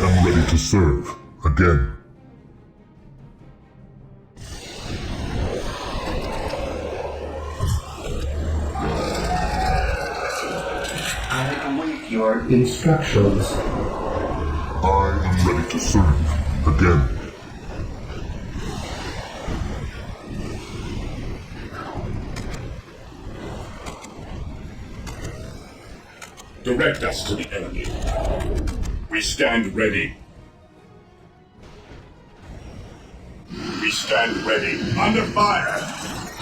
am ready to serve again. I await your instructions. I am ready to serve again. Direct us to the enemy. We stand ready. We stand ready. Under fire!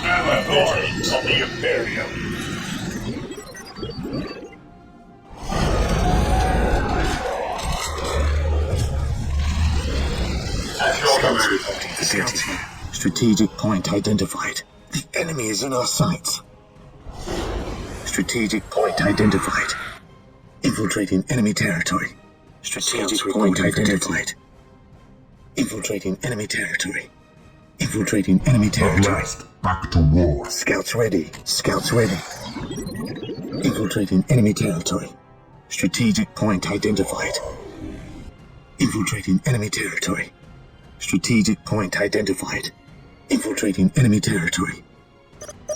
Authorities of the Imperium. At your command. Scouting. Strategic point identified. The enemy is in our sights. Strategic point identified. Infiltrating enemy territory. Strategic point identified. Infiltrating enemy territory. Infiltrating enemy At territory. last, back to war. Scouts ready. Scouts ready. Infiltrating enemy territory. Strategic point identified. Infiltrating enemy territory. Strategic point identified. Infiltrating enemy territory.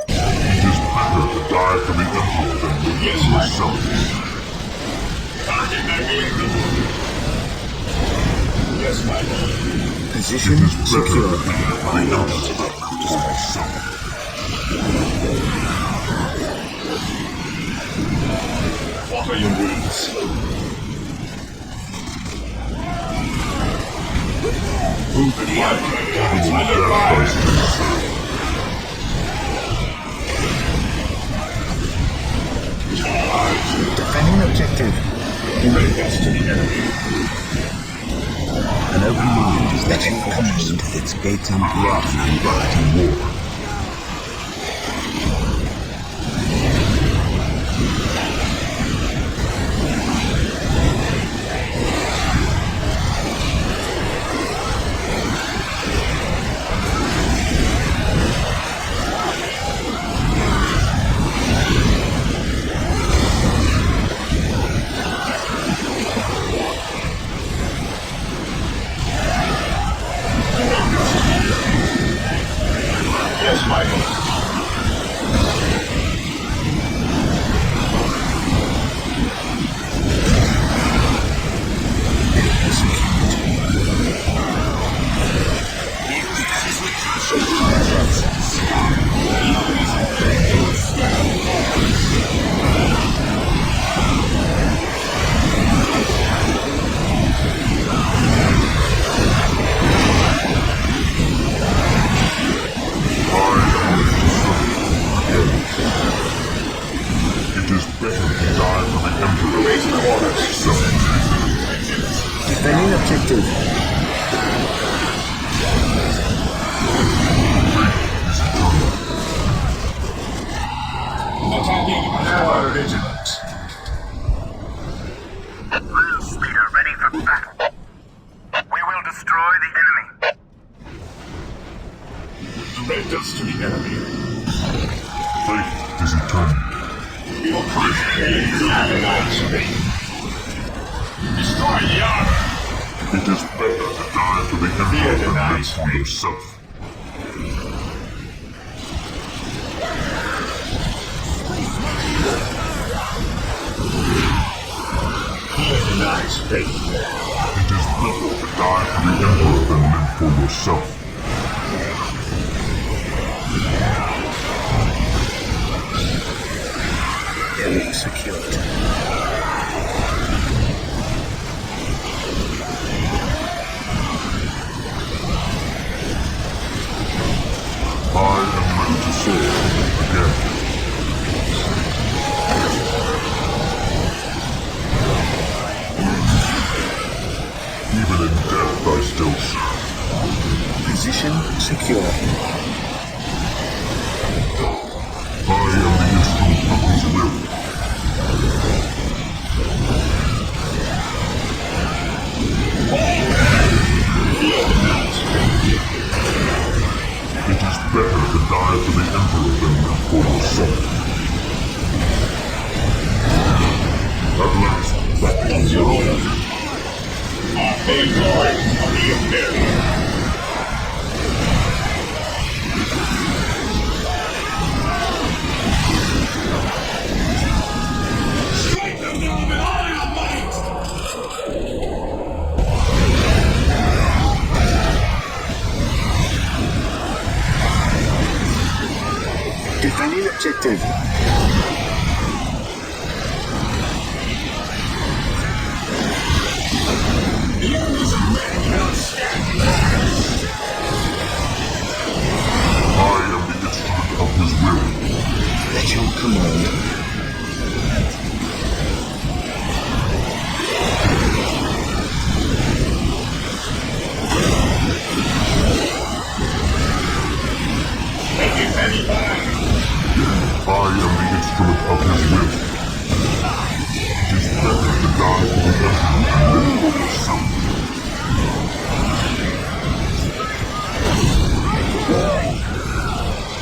It is better to die for the Emperor than live for yourself. Yes, my lord. Position It is better secure. to die for myself. What are your needs? Move the Death by still. Defending objective. Direct us to the enemy. An open mind is letting command to its gates unblocked and Back to war. Yes, my lord. It is better to die for the Emperor than yourself. Defending objective. Attacking our vigilant. Speeder ready for battle. We will destroy the enemy. Direct us to the enemy. Fate is eternal. Your creators have an answer. Destroy the armor. It is better to die for the Emperor than live for yourself. Nice fate. It is better to die for the Emperor than live for yourself. Area secured. I am ready to serve again. Even in death I still serve. Position secure. I am the instrument of his will. It is better to die for the Emperor than live for yourself. At last, back to war. Vainglory of the Imperium. Strike them down with all your might! Defending objective. I am the instrument of his will. At your command. I am the instrument of his will. It is better to die for the Emperor than live for yourself.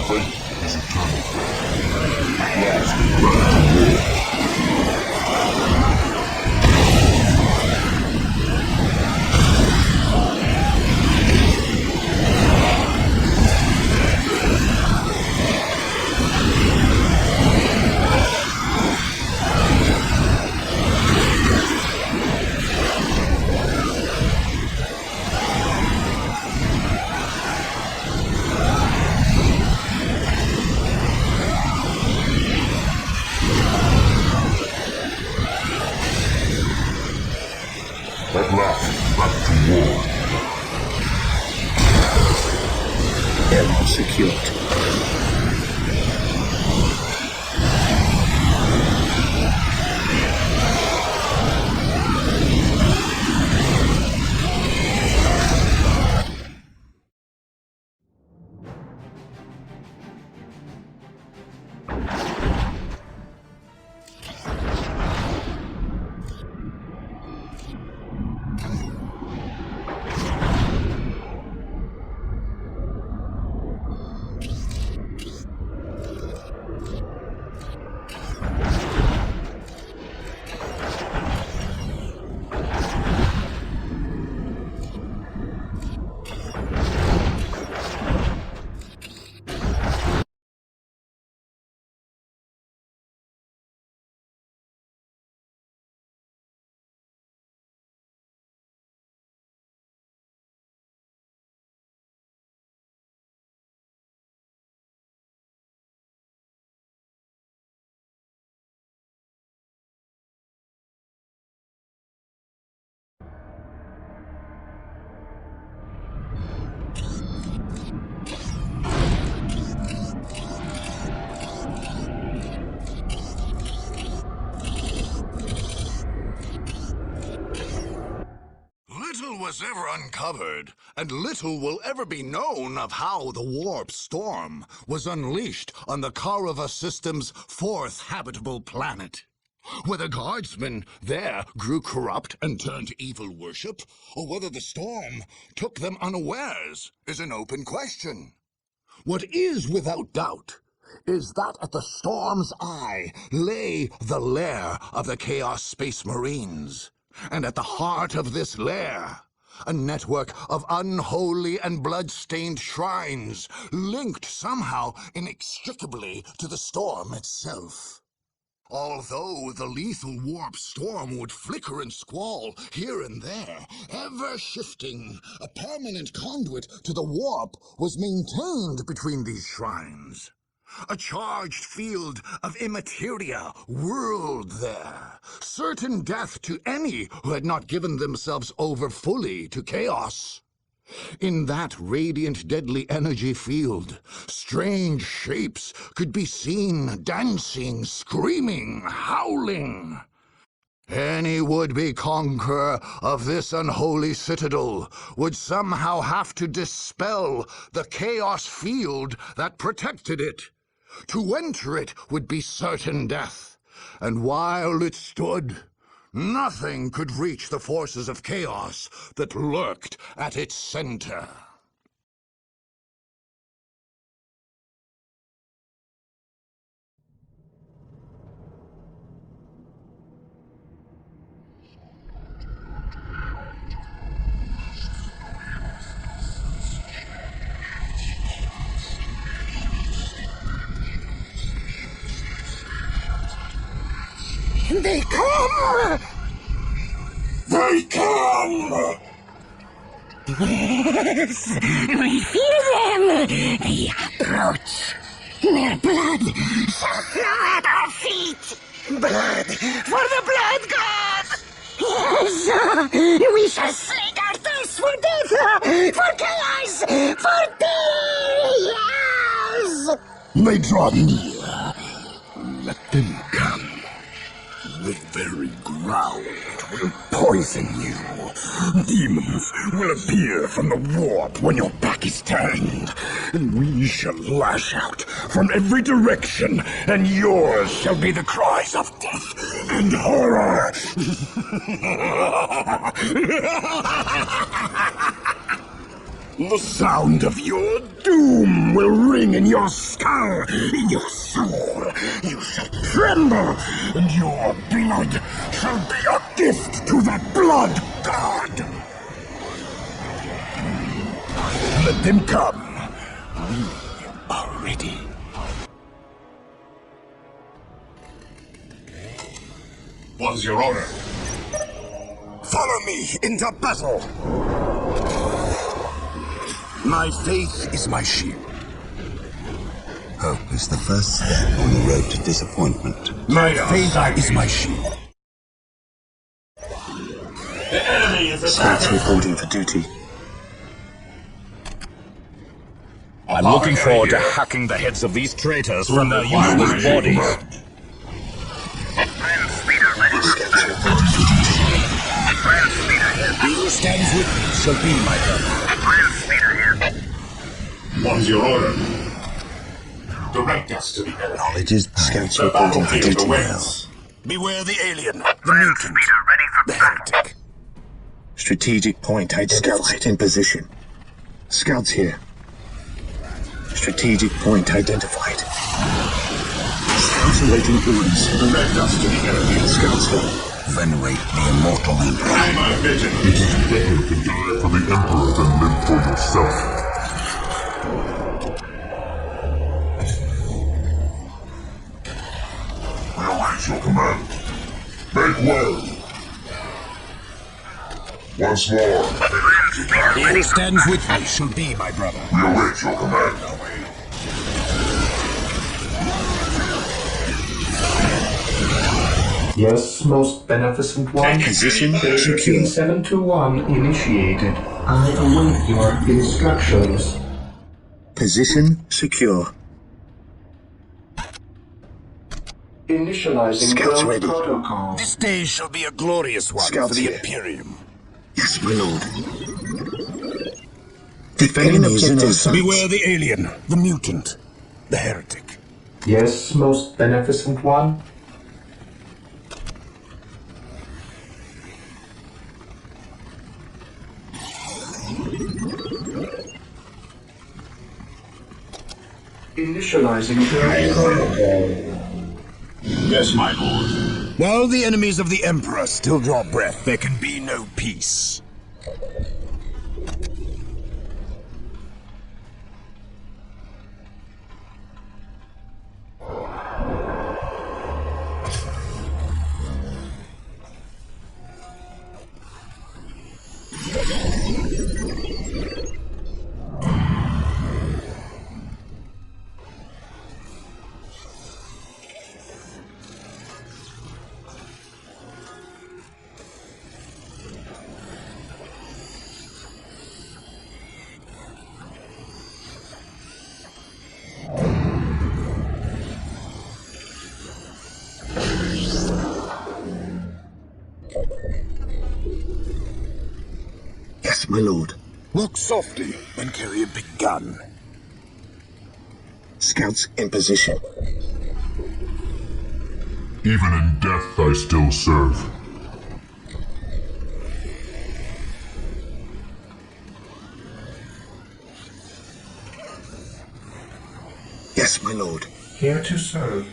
Fate is eternal. At last, back to war. At last, back to war. Area secured. Little was ever uncovered, and little will ever be known of how the warp storm was unleashed on the Karava system's fourth habitable planet. Whether guardsmen there grew corrupt and turned to evil worship, or whether the storm took them unawares, is an open question. What is without doubt is that at the storm's eye lay the lair of the Chaos Space Marines. And at the heart of this lair, a network of unholy and blood-stained shrines, linked somehow inextricably to the storm itself. Although the lethal warp storm would flicker and squall here and there, ever shifting, a permanent conduit to the warp was maintained between these shrines. A charged field of immateria whirled there, certain death to any who had not given themselves over fully to chaos. In that radiant, deadly energy field, strange shapes could be seen dancing, screaming, howling. Any would-be conqueror of this unholy citadel would somehow have to dispel the chaos field that protected it. To enter it would be certain death, and while it stood, nothing could reach the forces of chaos that lurked at its center. They come! They come! Yes, we feel them. They approach. Their blood shall flow at our feet. Blood for the blood god. Yes, we shall slake our thirst for death, for chaos, for chaos. They draw near. Let them come. The very ground will poison you. Demons will appear from the warp when your back is turned. And we shall lash out from every direction, and yours shall be the cries of death and horror. The sound of your doom will ring in your skull, in your soul. You shall tremble, and your blood shall be a gift to the blood god. Let them come. We are ready. What's your order? Follow me into battle. My faith is my shield. Hope is the first step on the road to disappointment. My faith is my shield. The enemy is Scouts reporting for duty. I'm looking forward to hacking the heads of these traitors from their useless bodies. Friends leader ready for Friends leader here. He who stands with me shall be my brother. Friends leader here. What's your order? Direct us to the enemy. Knowledge is power. Scouts The reporting for battlefield duty now. awaits. Beware the alien, the Friends mutant, leader ready for the battle. heretic. Strategic point identified. In position. Scouts here. Strategic point identified. Scouts awaiting orders. Direct us to the enemy. Scouts here. Venerate the immortal emperor. I'm a vision. It is better to die for the Emperor than live for yourself. We await your command. Make way! Once more, He who stands with me shall be my brother. we await your command. Yes, most beneficent one. Position Mission secure. 721 initiated. I await your instructions. Position secure. Initializing Scouts ground ready. protocol. This day shall be a glorious one Scouts for the here. Imperium. Yes, my lord. Defending objectives. Beware the alien, the mutant, the heretic. Yes, most beneficent one. Initializing ground protocol. Yes, my lord. While the enemies of the Emperor still draw breath, there can be no peace. Yes, my lord. Walk softly and carry a big gun. Scouts in position. Even in death, I still serve. Yes, my lord. Here to serve.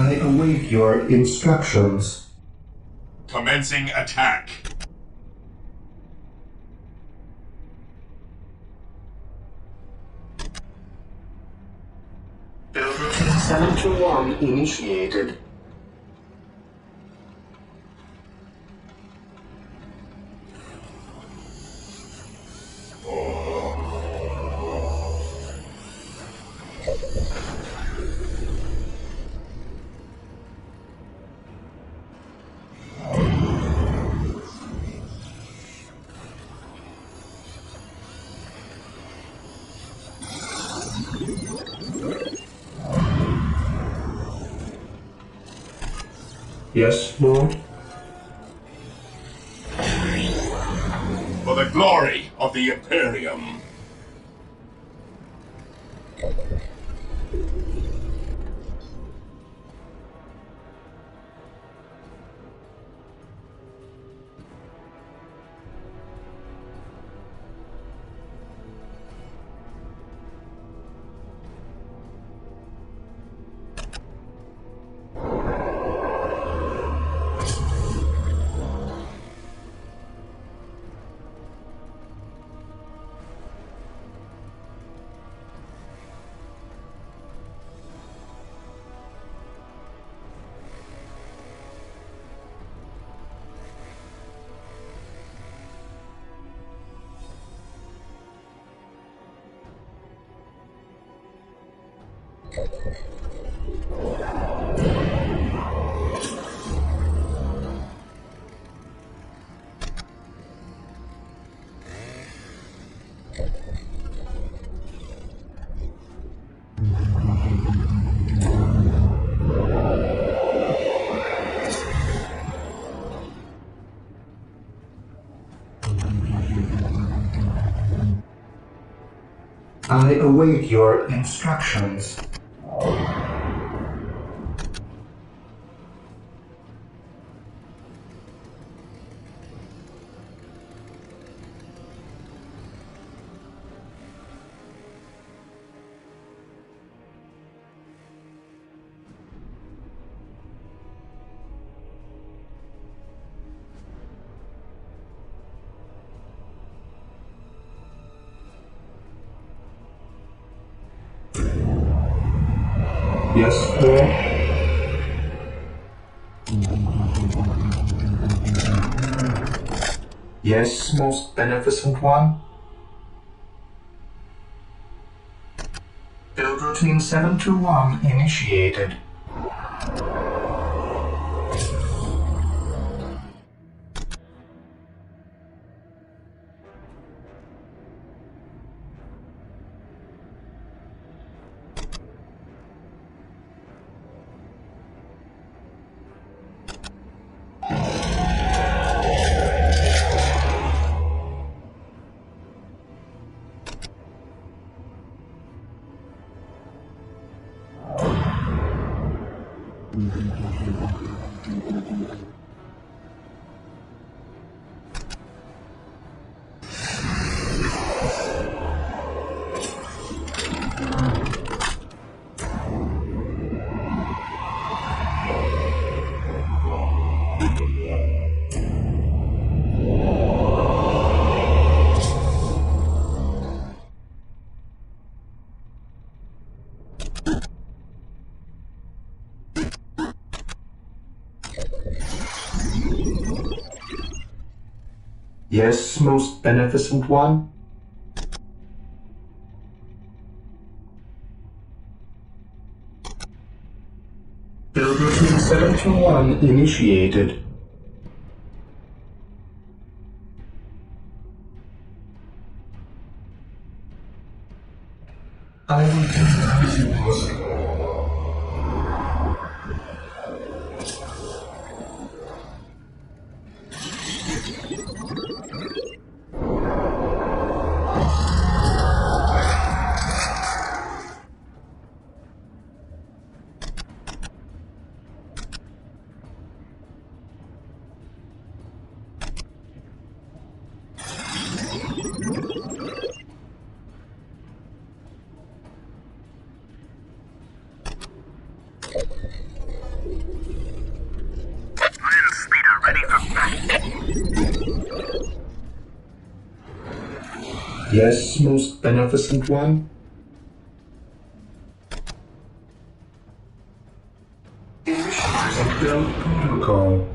I await your instructions. Commencing attack. Build routine 721 initiated. Yes, Lord. For the glory of the Imperium. I await your instructions. Yes, Lord. Yes, most beneficent one. Build routine 721 initiated. Yes, most beneficent one. Build routine 721 initiated. I will do as you ask. Yes, most beneficent one? Initializing build protocol.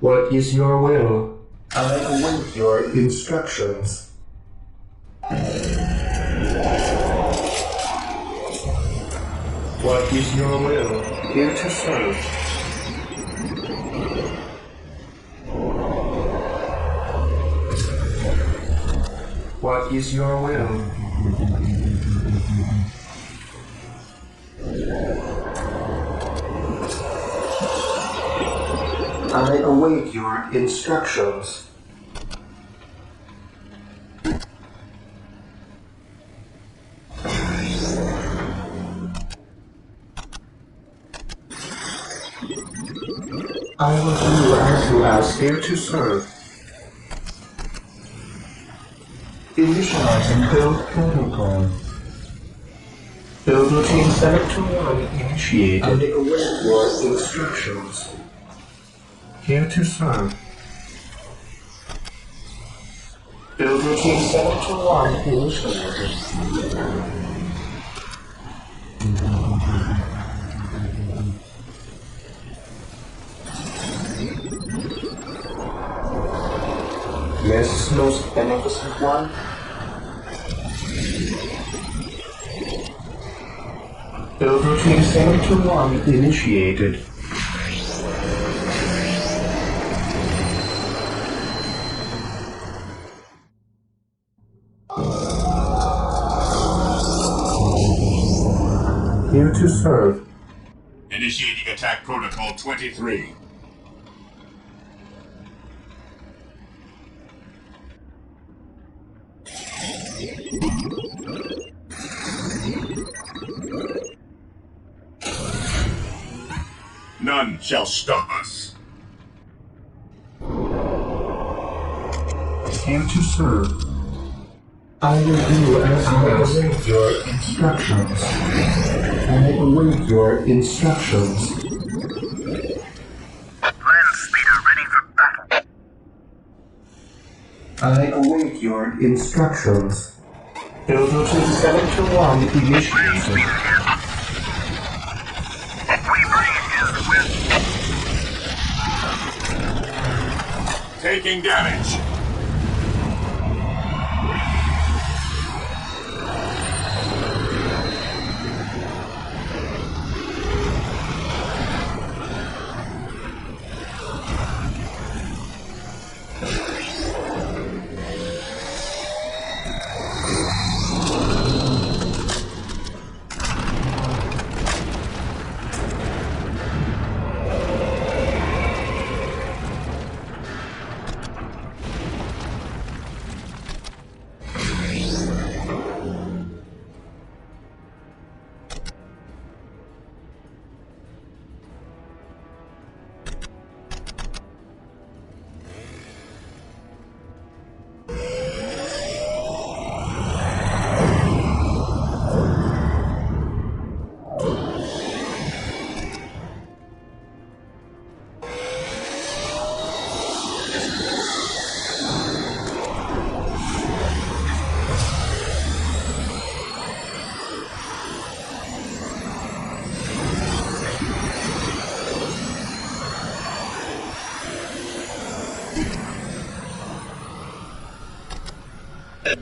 What is your will? I await your instructions. What is your will? Here to serve. What is your will? I await your instructions. I will do as you ask. Here to serve. Initializing build protocol. Build routine 721 initiated. I await your instructions. Here to serve. Build routine 721 initiated. Yes, most beneficent one. Build routine 721 initiated. Here to serve. Initiating attack protocol 23. None shall stop us. Here to serve. I will do as you await your instructions. I await your instructions. Land speeder ready for battle. I await your instructions. Build routine 721 initiated. We bring his will. Taking damage.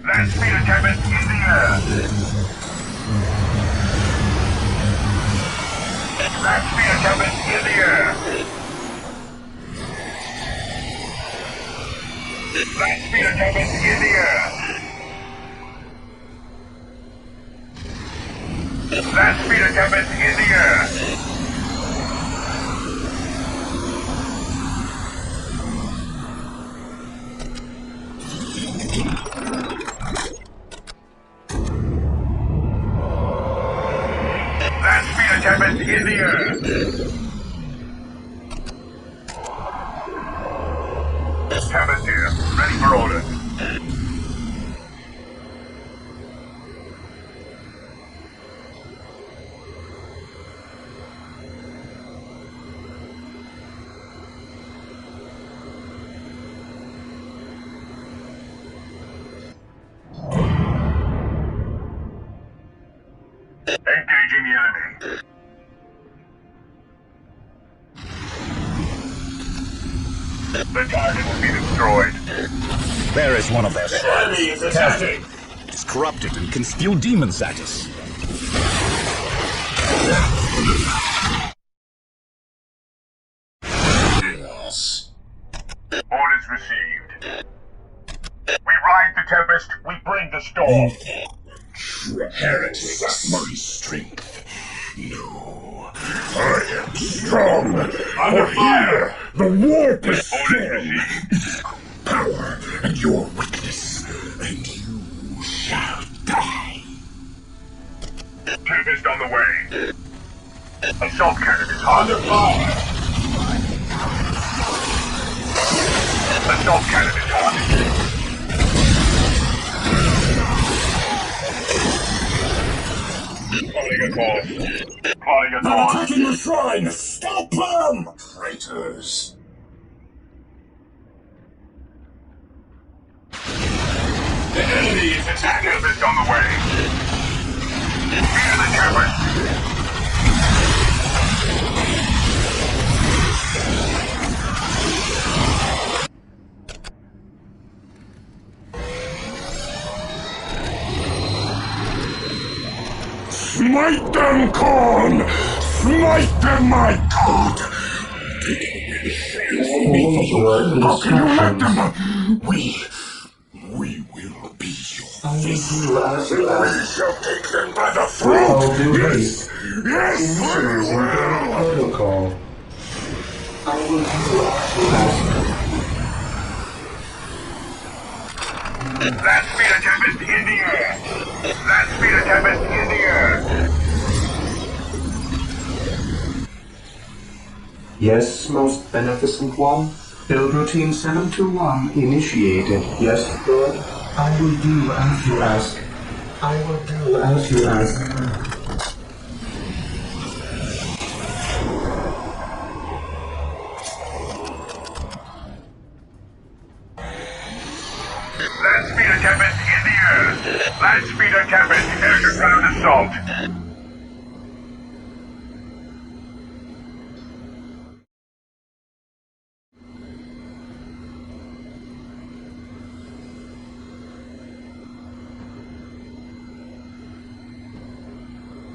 Land speeder cabin in the air. Land speeder cabin in the air. Land speeder cabin in the air. Land speeder cabin in the air. Cabin in the air. The target will be destroyed. There is one of their The enemy is attacking! It's corrupted and can spew demons at us. Yes. Orders received. We ride the tempest, we bring the storm. Heretics. My strength. No. I am strong. Under fire! The warp is strong. Power and your weakness, and you shall die. Tempest on the way. Assault cannon is hot. Under fire! Assault cannon is hot. Calling a call. Calling a They're call. attacking the shrine! Stop them! Traitors! The enemy is attacking! Tempest on the way. Fear the tempest. Smite them, Corn! Smite them, my god! Follow your How can you let instructions. them? We will be your I will fist. do as you ask. We shall take them by the With all throat! due Yes! haste. Yes, Initials we and will! protocol. I will do as you ask. That speed of tempest in the air. That speed of tempest in the air. Yes, most beneficent one. Build routine 721 initiated. Yes, Lord. I will do as you ask. I will do as you ask. Land speed of tempest in the air. Land speed of tempest air to ground assault.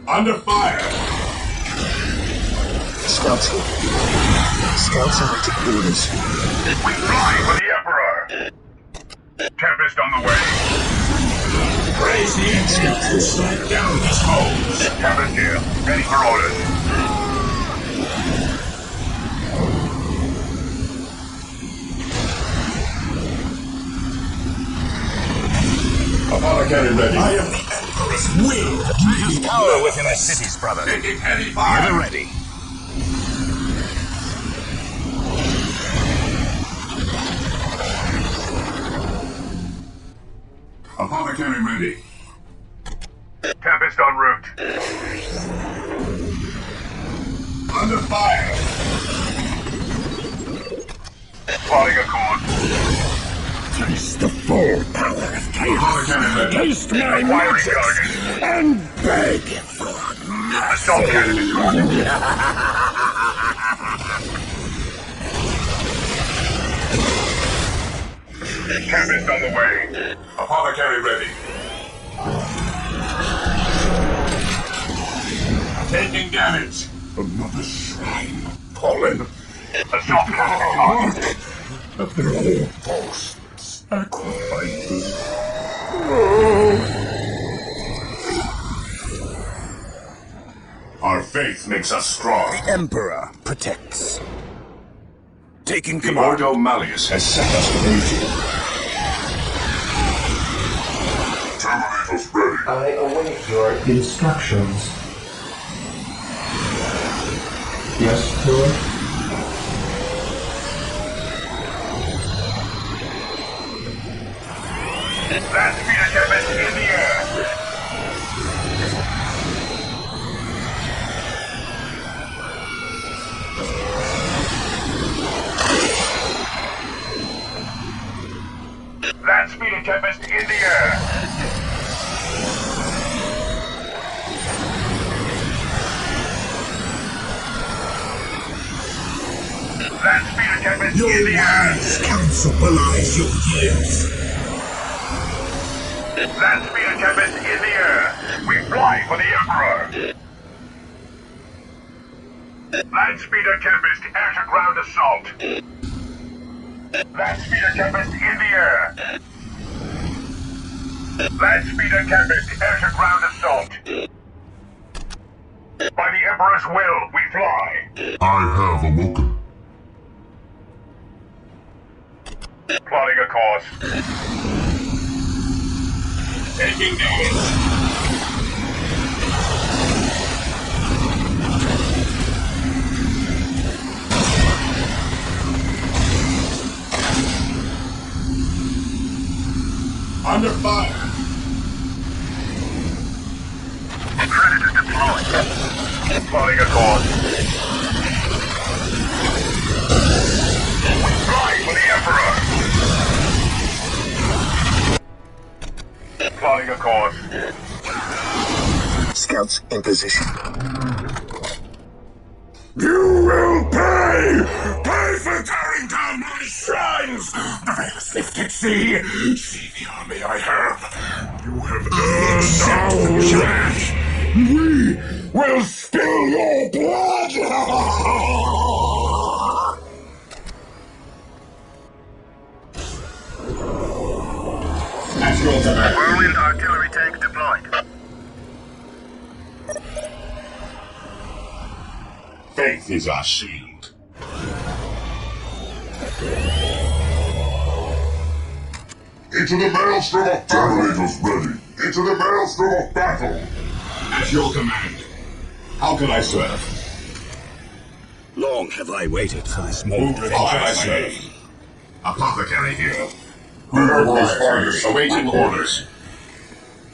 Under fire! Scouts here. Scouts awaiting orders. We fly for the Emperor. Tempest on the way. Raise the engine and slide down these holes! Tempest here. Ready for orders. Apothecary ready. I am the Emperor's will! There's power within the cities, brother. Taking heavy fire! Ever ready. Apothecary ready. Tempest en route. Under fire! Plotting a course. Taste the full power of chaos! Taste my Wiring magic! target. And beg for Assault cannon is hot. Tempest on the way. Apothecary ready. Taking damage. Another shrine fallen. Assault cannon is hot. Of their own false sacrifices. Our faith makes us strong. Emperor protects. Taking The command. Ordo Malleus has sent us to meet you. Terminators ready. I await your instructions. Yes, Lord. Land speed of tempest in the air. Land speed of tempest in the air. supplies your years. Land speed Tempest in the air. We fly for the Emperor. Land speeder Tempest, air-to-ground assault. Land speeder Tempest in the air. Land speeder Tempest, air-to-ground assault. By the Emperor's will, we fly. I have awoken. Plotting a course. Taking damage. Under fire. Predator deployed. Plotting a course. We fly for the Emperor. Plotting a course. Scouts in position. You will pay! Pay for tearing down my shrines! The veil is lifted, see? See the army I have. You have earned our trash! We will spill your blood! At your command. Whirlwind artillery tank deployed. Faith is our shield. Into the maelstrom of Terminators ready! Into the maelstrom of battle! At your command. How can I serve? Long have I waited for this moment. How can I serve? Apothecary here. Whoever fires, awaiting orders.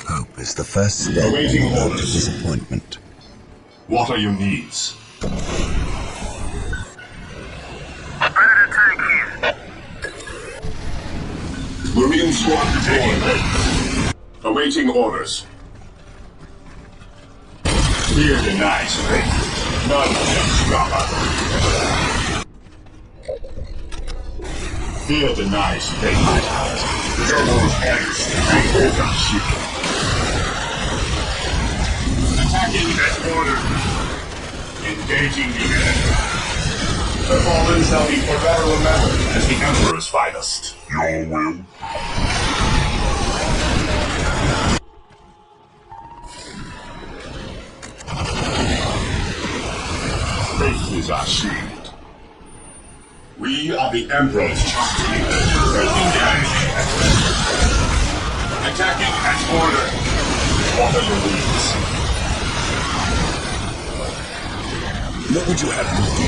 Hope is the first step Awaiting to orders. disappointment. What are your needs? Predator tank here. Marine squad deployed. Awaiting orders. Fear denies faith. None can stop us. Fear denies faith. Your orders attacking as ordered. Engaging the enemy. The fallen shall be forever remembered as the Emperor's finest. Your will. Faith is our shield. We are the Emperor's chosen leaders. Taking damage. Attacking at order. What are your needs? What would you have me do?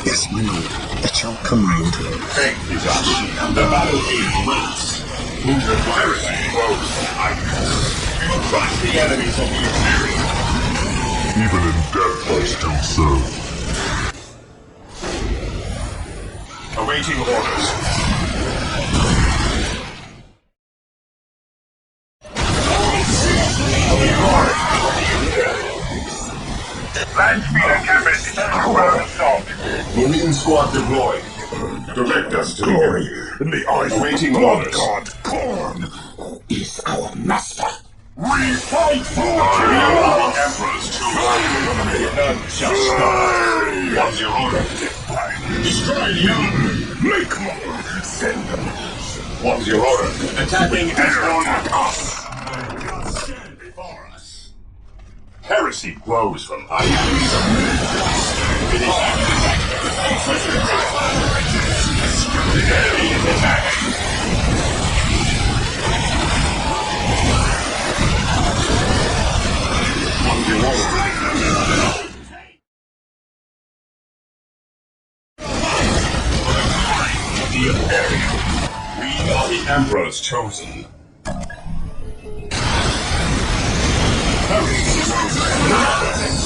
Yes, my lord. At your command. Faith is our shield. The battlefield waits. Wounded piracy grows iron. We will crush the enemies of the Imperium. Even in death I still serve. Awaiting orders. Land speeder Tempest, air-to-ground assault. Marine squad deployed. Direct us to glory in the eyes awaiting orders. God, Korn, who is our master. We fight for you! The Emperor's children. None shall stop. What's your order? Destroy the enemy. Make more. Send them. What's your order? Attacking as ordered. Us. Stand before us. Heresy grows from ideas. It is the enemy is attacking. What's your order? The Imperium. We are the Emperor's chosen.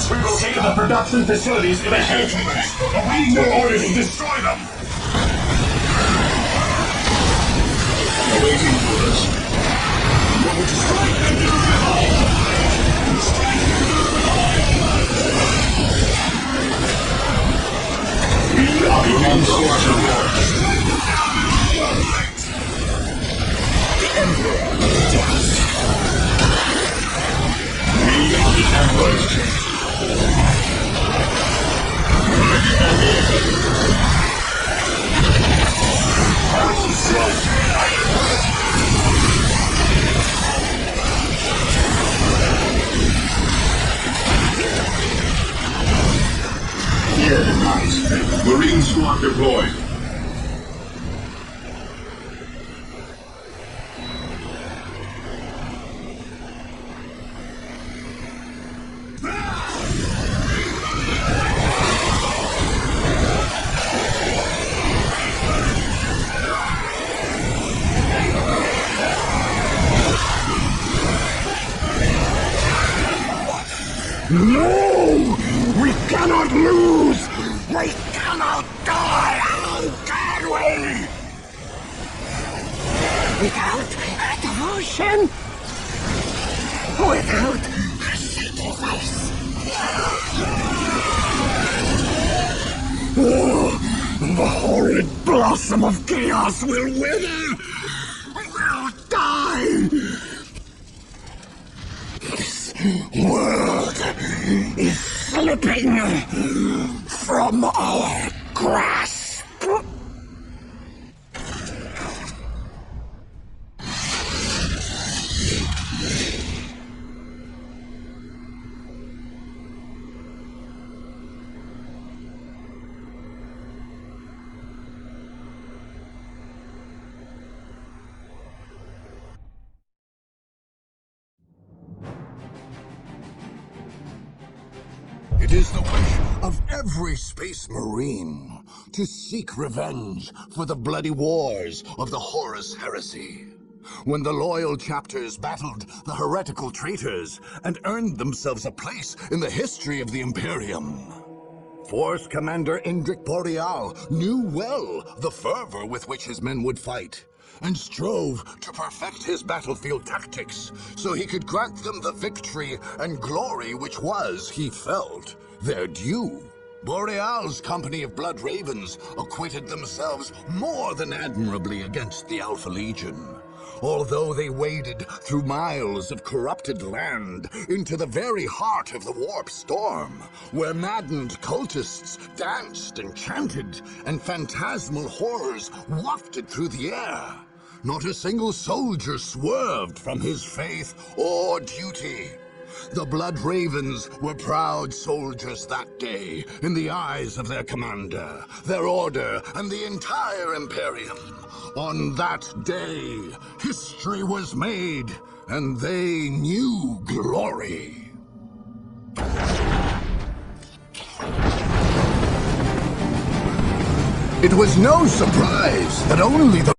We will take the production facilities for the Heritage. Awaiting your orders to destroy them. Awaiting orders. What would you We are the Emperor's Squad deployed. No! We cannot lose! We cannot die! How can we? Without a devotion, without a sacrifice. The horrid blossom of chaos will wither! Will die! This world is slipping from our grasp! It is the wish of every space marine to seek revenge for the bloody wars of the Horus Heresy, when the loyal chapters battled the heretical traitors and earned themselves a place in the history of the Imperium. Force Commander Indrik Boreal knew well the fervor with which his men would fight, and strove to perfect his battlefield tactics so he could grant them the victory and glory which was, he felt, their due. Boreal's company of Blood Ravens acquitted themselves more than admirably against the Alpha Legion, although they waded through miles of corrupted land into the very heart of the Warp Storm, where maddened cultists danced and chanted, and phantasmal horrors wafted through the air. Not a single soldier swerved from his faith or duty. The Blood Ravens were proud soldiers that day in the eyes of their commander, their order, and the entire Imperium. On that day, history was made, and they knew glory. It was no surprise that only the